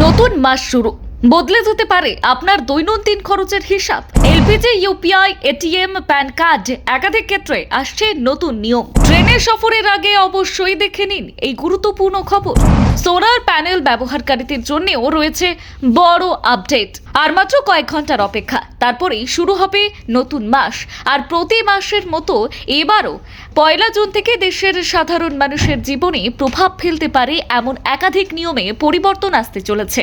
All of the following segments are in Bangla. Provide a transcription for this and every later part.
নতুন মাস শুরু, বদলে যেতে পারে আপনার দৈনন্দিন খরচের হিসাব। LPG, UPI, ATM, pan card একাধিক ক্ষেত্রে আসছে নতুন নিয়ম। ট্রেনের সফরের আগে অবশ্যই দেখে নিন এই গুরুত্বপূর্ণ খবর। সোলার প্যানেল ব্যবহারকারীদের জন্যও রয়েছে বড় আপডেট। আর মাত্র কয়েক ঘন্টার অপেক্ষা, তারপরেই শুরু হবে নতুন মাস। আর প্রতি মাসের মতো এবারও 1 জুন থেকে দেশের সাধারণ মানুষের জীবনে প্রভাব ফেলতে পারে এমন একাধিক নিয়মে পরিবর্তন আসতে চলেছে।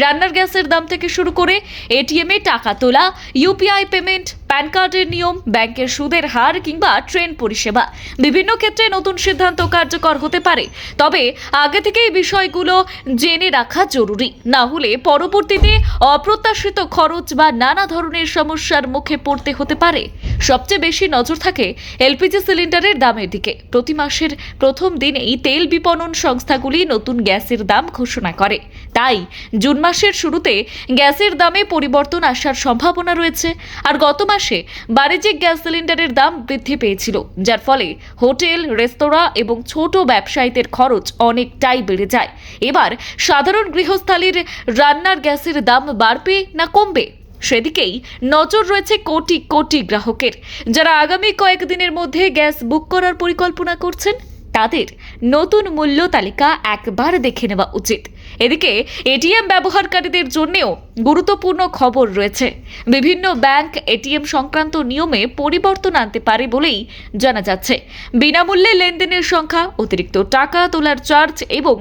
রান্নার গ্যাসের দাম থেকে শুরু করে এটিএমে টাকা তোলা, ইউপিআই পেমেন্ট, প্যান কার্ডের নিয়ম, ব্যাংকের সুদের হার কিংবা ট্রেন পরিষেবা, বিভিন্ন ক্ষেত্রে নতুন সিদ্ধান্ত কার্যকর হতে পারে। তবে আগে থেকে এই বিষয়গুলো জেনে রাখা জরুরি, না হলে পরবর্তীতে অপ্রত্যাশিত খরচ বা নানা ধরনের সমস্যার মুখে পড়তে হতে পারে। সবচেয়ে বেশি নজর থাকে এলপিজি সিলিন্ডারের দামের দিকে। প্রতি মাসের প্রথম দিনেই তেল বিপণন সংস্থাগুলি নতুন গ্যাসের দাম ঘোষণা করে। তাই জুন মাসের শুরুতে গ্যাসের দামে পরিবর্তন আসার সম্ভাবনা রয়েছে। আর গত মাসে বাণিজ্যিক গ্যাস সিলিন্ডারের দাম বৃদ্ধি পেয়েছিল, যার ফলে হোটেল, রেস্তোরাঁ এবং ছোট ব্যবসায়ীদের খরচ অনেকটাই বেড়ে যায়। এবার সাধারণ গৃহস্থালির রান্নার গ্যাসের দাম বাড়বে না কমবে, সেদিকেই নজর রয়েছে কোটি কোটি গ্রাহকের। যারা আগামী কয়েকদিনের মধ্যে গ্যাস বুক করার পরিকল্পনা করছেন, তাদের নতুন মূল্য তালিকা একবার দেখে নেওয়া উচিত। এদিকে এটিএম ব্যবহারকারীদের জন্যও গুরুত্বপূর্ণ খবর রয়েছে। বিভিন্ন ব্যাংক এটিএম সংক্রান্ত নিয়মে পরিবর্তন আনতে পারে বলেই জানা যাচ্ছে। বিনামূল্যে লেনদেনের সংখ্যা, অতিরিক্ত টাকা তোলার চার্জ এবং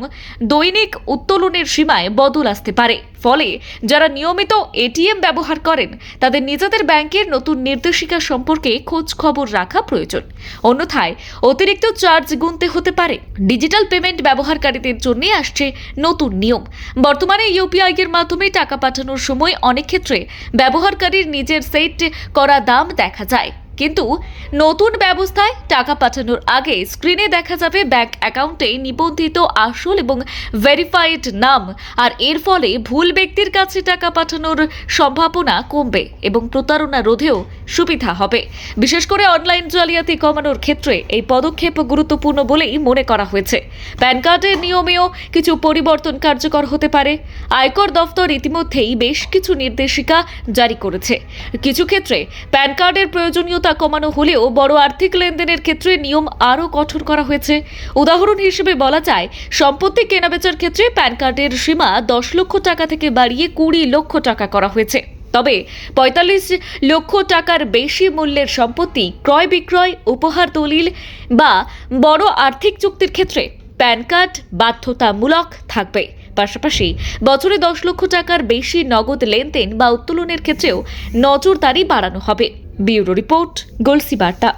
দৈনিক উত্তোলনের সীমায় বদল আসতে পারে। ফলে যারা নিয়মিত এটিএম ব্যবহার করেন, তাদের নিজেদের ব্যাংকের নতুন নির্দেশিকা সম্পর্কে খোঁজ খবর রাখা প্রয়োজন। অন্যথায় অতিরিক্ত চার্জ গুনতে হতে পারে। ডিজিটাল পেমেন্ট ব্যবহারকারীদের জন্য আসছে নতুন নিয়ম। বর্তমানে ইউপিআই এর মাধ্যমে টাকা পাঠানোর সময় অনেক ক্ষেত্রে ব্যবহারকারীর নিজের সেট করা দাম দেখা যায়, কিন্তু নতুন ব্যবস্থায় টাকা পাঠানোর আগে স্ক্রিনে দেখা যাবে ব্যাংক অ্যাকাউন্টে নিবন্ধিত আসল এবং ভেরিফাইড নাম। আর এর ফলে ভুল ব্যক্তির কাছে টাকা পাঠানোর সম্ভাবনা কমবে এবং প্রতারণা রোধেও সুবিধা হবে। বিশেষ করে অনলাইন জালিয়াতি কমানোর ক্ষেত্রে এই পদক্ষেপ গুরুত্বপূর্ণ বলেই মনে করা হয়েছে। প্যান কার্ডের নিয়মেও কিছু পরিবর্তন কার্যকর হতে পারে। আয়কর দফতর ইতিমধ্যেই বেশ কিছু নির্দেশিকা জারি করেছে। কিছু ক্ষেত্রে প্যান কার্ডের প্রয়োজনীয়তা কমানো হলেও বড় আর্থিক লেনদেনের ক্ষেত্রে নিয়ম আরও কঠোর করা হয়েছে। উদাহরণ হিসেবে বলা যায়, সম্পত্তি কেনাবেচার ক্ষেত্রে প্যান কার্ডের সীমা 10 লক্ষ টাকা থেকে বাড়িয়ে 20 লক্ষ টাকা করা হয়েছে। তবে 45 লক্ষ টাকার বেশি মূল্যের সম্পত্তি ক্রয় বিক্রয়, উপহার দলিল বা বড় আর্থিক চুক্তির ক্ষেত্রে প্যান কার্ড বাধ্যতামূলক থাকবে। পাশাপাশি বছরে 10 লক্ষ টাকার বেশি নগদ লেনদেন বা উত্তোলনের ক্ষেত্রেও নজরদারি বাড়ানো হবে। ব্যুরো রিপোর্ট, গলসি বার্তা।